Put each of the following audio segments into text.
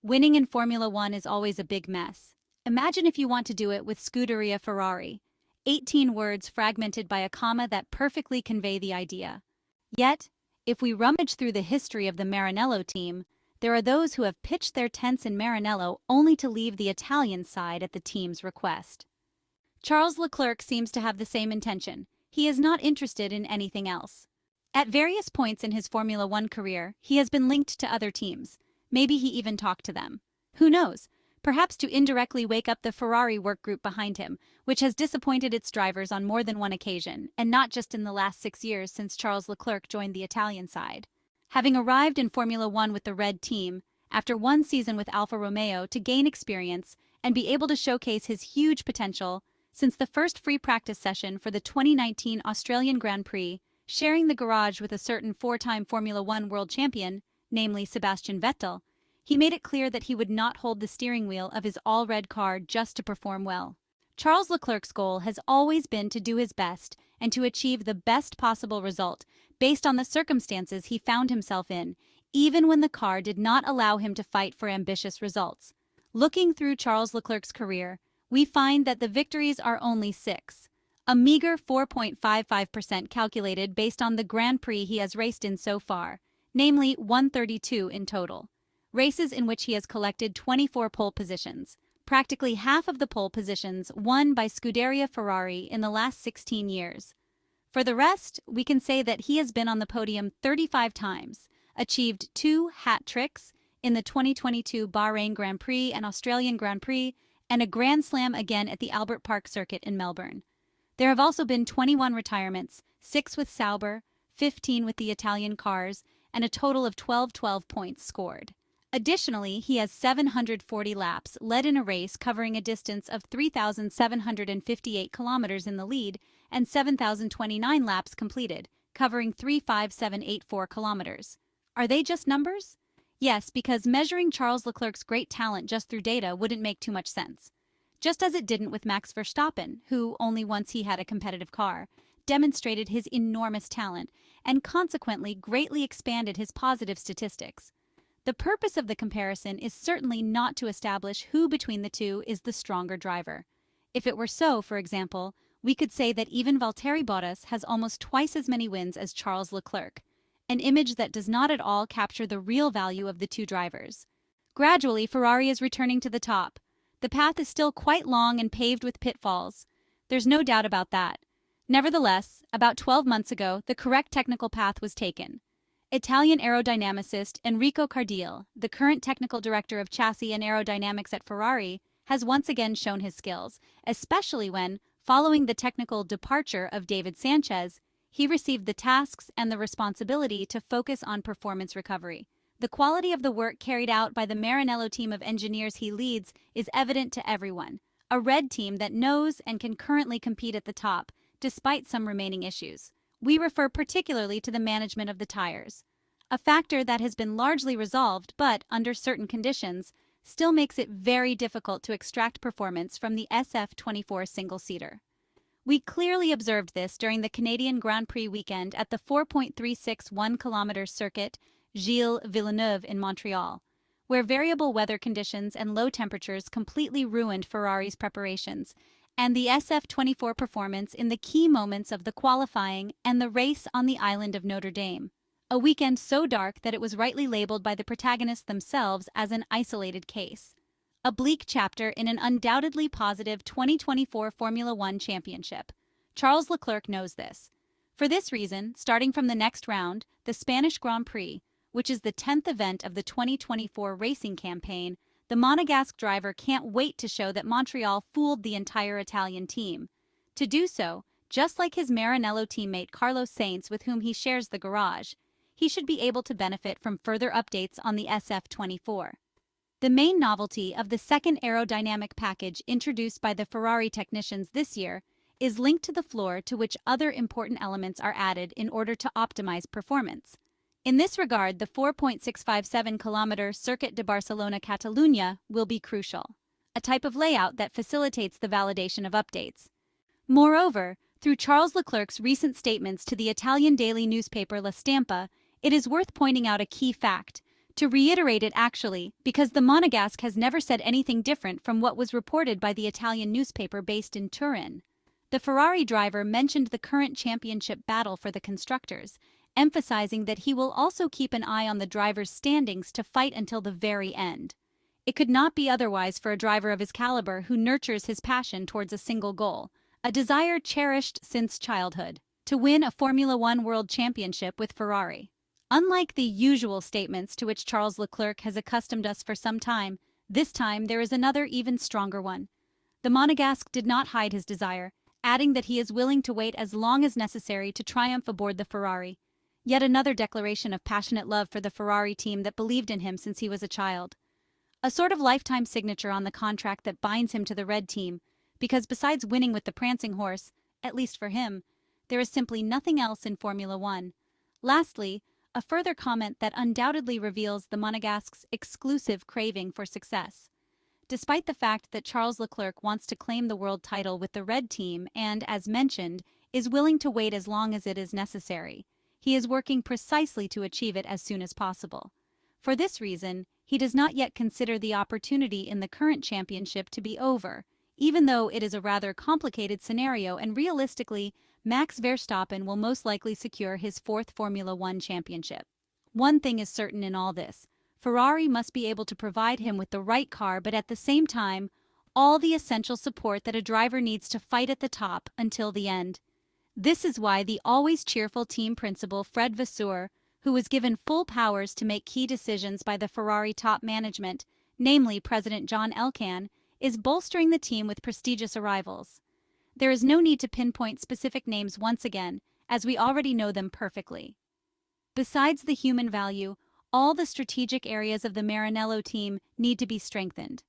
Winning in Formula One is always a big mess. Imagine if you want to do it with Scuderia Ferrari. 18 words fragmented by a comma that perfectly convey the idea. Yet, if we rummage through the history of the Maranello team, there are those who have pitched their tents in Maranello only to leave the Italian side at the team's request. Charles Leclerc seems to have the same intention. He is not interested in anything else. At various points in his Formula One career, he has been linked to other teams. Maybe he even talked to them. Who knows? Perhaps to indirectly wake up the Ferrari work group behind him, which has disappointed its drivers on more than one occasion, and not just in the last 6 years since Charles Leclerc joined the Italian side. Having arrived in Formula One with the red team, after one season with Alfa Romeo to gain experience and be able to showcase his huge potential, since the first free practice session for the 2019 Australian Grand Prix, sharing the garage with a certain four-time Formula One world champion, namely Sebastian Vettel, he made it clear that he would not hold the steering wheel of his all-red car just to perform well. Charles Leclerc's goal has always been to do his best and to achieve the best possible result based on the circumstances he found himself in, even when the car did not allow him to fight for ambitious results. Looking through Charles Leclerc's career, we find that the victories are only 6, a meager 4.55% calculated based on the Grand Prix he has raced in so far, namely 132 in total. Races in which he has collected 24 pole positions, practically half of the pole positions won by Scuderia Ferrari in the last 16 years. For the rest, we can say that he has been on the podium 35 times, achieved 2 hat tricks in the 2022 Bahrain Grand Prix and Australian Grand Prix, and a Grand Slam again at the Albert Park circuit in Melbourne. There have also been 21 retirements, 6 with Sauber, 15 with the Italian cars, and a total of 12 points scored. Additionally, he has 740 laps led in a race covering a distance of 3,758 kilometers in the lead and 7,029 laps completed, covering 35784 kilometers. Are they just numbers? Yes, because measuring Charles Leclerc's great talent just through data wouldn't make too much sense. Just as it didn't with Max Verstappen, who, only once he had a competitive car, demonstrated his enormous talent and consequently greatly expanded his positive statistics. The purpose of the comparison is certainly not to establish who between the two is the stronger driver. If it were so, for example, we could say that even Valtteri Bottas has almost twice as many wins as Charles Leclerc, an image that does not at all capture the real value of the two drivers. Gradually, Ferrari is returning to the top. The path is still quite long and paved with pitfalls. There's no doubt about that. Nevertheless, about 12 months ago, the correct technical path was taken. Italian aerodynamicist Enrico Cardile, the current technical director of chassis and aerodynamics at Ferrari, has once again shown his skills, especially when, following the technical departure of David Sanchez, he received the tasks and the responsibility to focus on performance recovery. The quality of the work carried out by the Maranello team of engineers he leads is evident to everyone, a red team that knows and can currently compete at the top, despite some remaining issues. We refer particularly to the management of the tires, a factor that has been largely resolved but, under certain conditions, still makes it very difficult to extract performance from the SF24 single-seater. We clearly observed this during the Canadian Grand Prix weekend at the 4.361 km circuit Gilles Villeneuve in Montreal, where variable weather conditions and low temperatures completely ruined Ferrari's preparations, and the SF24 performance in the key moments of the qualifying and the race on the island of Notre Dame. A weekend so dark that it was rightly labeled by the protagonists themselves as an isolated case. A bleak chapter in an undoubtedly positive 2024 Formula One championship. Charles Leclerc knows this. For this reason, starting from the next round, the Spanish Grand Prix, which is the 10th event of the 2024 racing campaign, the Monegasque driver can't wait to show that Montreal fooled the entire Italian team. To do so, just like his Maranello teammate Carlos Sainz, with whom he shares the garage, he should be able to benefit from further updates on the SF24. The main novelty of the second aerodynamic package introduced by the Ferrari technicians this year is linked to the floor, to which other important elements are added in order to optimize performance. In this regard, the 4.657 km Circuit de Barcelona-Catalunya will be crucial, a type of layout that facilitates the validation of updates. Moreover, through Charles Leclerc's recent statements to the Italian daily newspaper La Stampa, it is worth pointing out a key fact. To reiterate it actually, because the Monegasque has never said anything different from what was reported by the Italian newspaper based in Turin. The Ferrari driver mentioned the current championship battle for the constructors, emphasizing that he will also keep an eye on the driver's standings to fight until the very end. It could not be otherwise for a driver of his caliber who nurtures his passion towards a single goal, a desire cherished since childhood, to win a Formula One World Championship with Ferrari. Unlike the usual statements to which Charles Leclerc has accustomed us for some time, this time there is another even stronger one. The Monegasque did not hide his desire, adding that he is willing to wait as long as necessary to triumph aboard the Ferrari. Yet another declaration of passionate love for the Ferrari team that believed in him since he was a child. A sort of lifetime signature on the contract that binds him to the red team, because besides winning with the prancing horse, at least for him, there is simply nothing else in Formula One. Lastly, a further comment that undoubtedly reveals the Monegasque's exclusive craving for success. Despite the fact that Charles Leclerc wants to claim the world title with the red team and, as mentioned, is willing to wait as long as it is necessary, he is working precisely to achieve it as soon as possible. For this reason, he does not yet consider the opportunity in the current championship to be over, even though it is a rather complicated scenario and realistically, Max Verstappen will most likely secure his fourth Formula One championship. One thing is certain in all this: Ferrari must be able to provide him with the right car, but at the same time, all the essential support that a driver needs to fight at the top until the end. This is why the always cheerful team principal Fred Vasseur, who was given full powers to make key decisions by the Ferrari top management, namely President John Elkann, is bolstering the team with prestigious arrivals. There is no need to pinpoint specific names once again, as we already know them perfectly. Besides the human value, all the strategic areas of the Maranello team need to be strengthened.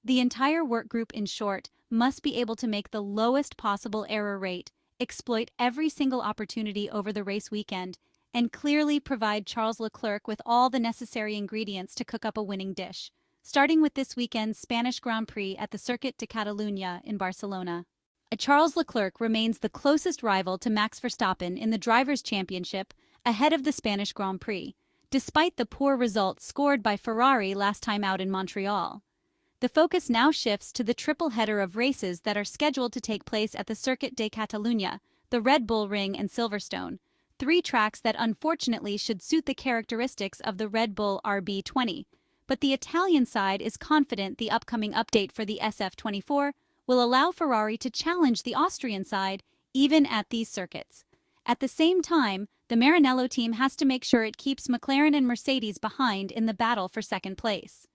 The entire work group, in short, must be able to make the lowest possible error rate, exploit every single opportunity over the race weekend, and clearly provide Charles Leclerc with all the necessary ingredients to cook up a winning dish, starting with this weekend's Spanish Grand Prix at the Circuit de Catalunya in Barcelona. Charles Leclerc remains the closest rival to Max Verstappen in the Drivers' Championship ahead of the Spanish Grand Prix, despite the poor results scored by Ferrari last time out in Montreal. The focus now shifts to the triple header of races that are scheduled to take place at the Circuit de Catalunya, the Red Bull Ring and Silverstone, three tracks that unfortunately should suit the characteristics of the Red Bull RB20, but the Italian side is confident the upcoming update for the SF24 will allow Ferrari to challenge the Austrian side even at these circuits. At the same time, the Maranello team has to make sure it keeps McLaren and Mercedes behind in the battle for second place.